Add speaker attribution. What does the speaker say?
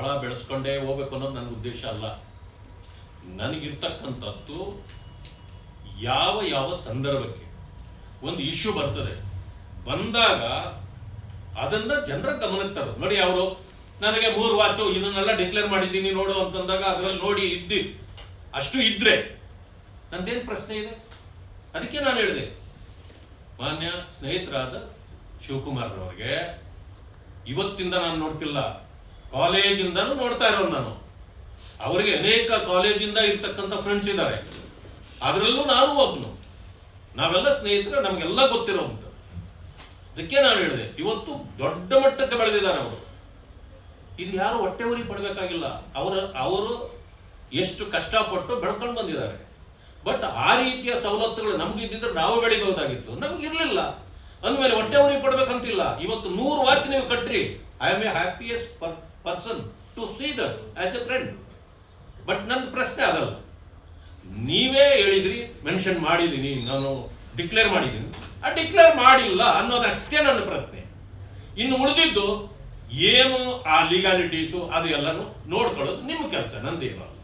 Speaker 1: ಬಹಳ ಬೆಳೆಸ್ಕೊಂಡೇ ಹೋಗ್ಬೇಕು ಅನ್ನೋದು ನನ್ನ ಉದ್ದೇಶ ಅಲ್ಲ. ನನಗಿರ್ತಕ್ಕಂಥದ್ದು ಯಾವ ಯಾವ ಸಂದರ್ಭಕ್ಕೆ ಒಂದು ಇಶ್ಯೂ ಬರ್ತದೆ, ಬಂದಾಗ ಅದನ್ನ ಜನರ ಗಮನಕ್ಕೆ ತರೋದು. ನೋಡಿ, ಅವರು ನನಗೆ 3 ವಾಚು ಇದನ್ನೆಲ್ಲ ಡಿಕ್ಲೇರ್ ಮಾಡಿದ್ದೀನಿ ನೋಡು ಅಂತಂದಾಗ ಅದರಲ್ಲಿ ನೋಡಿ ಅಷ್ಟು ಇದ್ರೆ ನಂದೇನು ಪ್ರಶ್ನೆ ಇದೆ? ಅದಕ್ಕೆ ನಾನು ಹೇಳಿದೆ, ಮಾನ್ಯ ಸ್ನೇಹಿತರಾದ ಶಿವಕುಮಾರ್ರವ್ರಿಗೆ ಇವತ್ತಿಂದ ನಾನು ನೋಡ್ತಿಲ್ಲ, ಕಾಲೇಜಿಂದನೂ ನೋಡ್ತಾ ಇರೋನು ನಾನು. ಅವರಿಗೆ ಅನೇಕ ಕಾಲೇಜಿಂದ ಇರ್ತಕ್ಕಂಥ ಫ್ರೆಂಡ್ಸ್ ಇದ್ದಾರೆ, ಅದರಲ್ಲೂ ನಾನು ಒಬ್ಬನು. ನಾವೆಲ್ಲ ಸ್ನೇಹಿತರು, ನಮಗೆಲ್ಲ ಗೊತ್ತಿರೋಂಥ. ಅದಕ್ಕೆ ನಾನು ಹೇಳಿದೆ, ಇವತ್ತು ದೊಡ್ಡ ಮಟ್ಟಕ್ಕೆ ಬೆಳೆದಿದ್ದಾರೆ ಅವರು. ಇದು ಯಾರು ಹೊಟ್ಟೆ ಉರಿ ಪಡಬೇಕಾಗಿಲ್ಲ, ಅವರು ಎಷ್ಟು ಕಷ್ಟಪಟ್ಟು ಬೆಳ್ಕೊಂಡು ಬಂದಿದ್ದಾರೆ. ಬಟ್ ಆ ರೀತಿಯ ಸವಲತ್ತುಗಳು ನಮಗಿದ್ದಿದ್ರೆ ನಾವು ಬೆಳಿಬಹುದಾಗಿತ್ತು, ನಮಗಿರಲಿಲ್ಲ ಅಂದಮೇಲೆ ಹೊಟ್ಟೆ ಉರಿ ಪಡ್ಬೇಕಂತಿಲ್ಲ. ಇವತ್ತು 100 ವಾಚ್ ನೀವು ಕಟ್ರಿ, I am a happiest person to see that as a friend. But ನನ್ನ ಪ್ರಶ್ನೆ ಅದಲ್ಲ. ನೀವೇ ಹೇಳಿದ್ರಿ, ಮೆನ್ಷನ್ ಮಾಡಿದ್ದೀನಿ, ನಾನು ಡಿಕ್ಲೇರ್ ಮಾಡಿದ್ದೀನಿ, ಆ ಡಿಕ್ಲೇರ್ ಮಾಡಿಲ್ಲ ಅನ್ನೋದಷ್ಟೇ ನನ್ನ ಪ್ರಶ್ನೆ. ಇನ್ನು ಉಳಿದಿದ್ದು ಏನು ಆ ಲೀಗಾಲಿಟೀಸು ಅದು ಎಲ್ಲನೂ ನೋಡ್ಕೊಳ್ಳೋದು ನಿಮ್ಮ ಕೆಲಸ, ನಂದೇನು.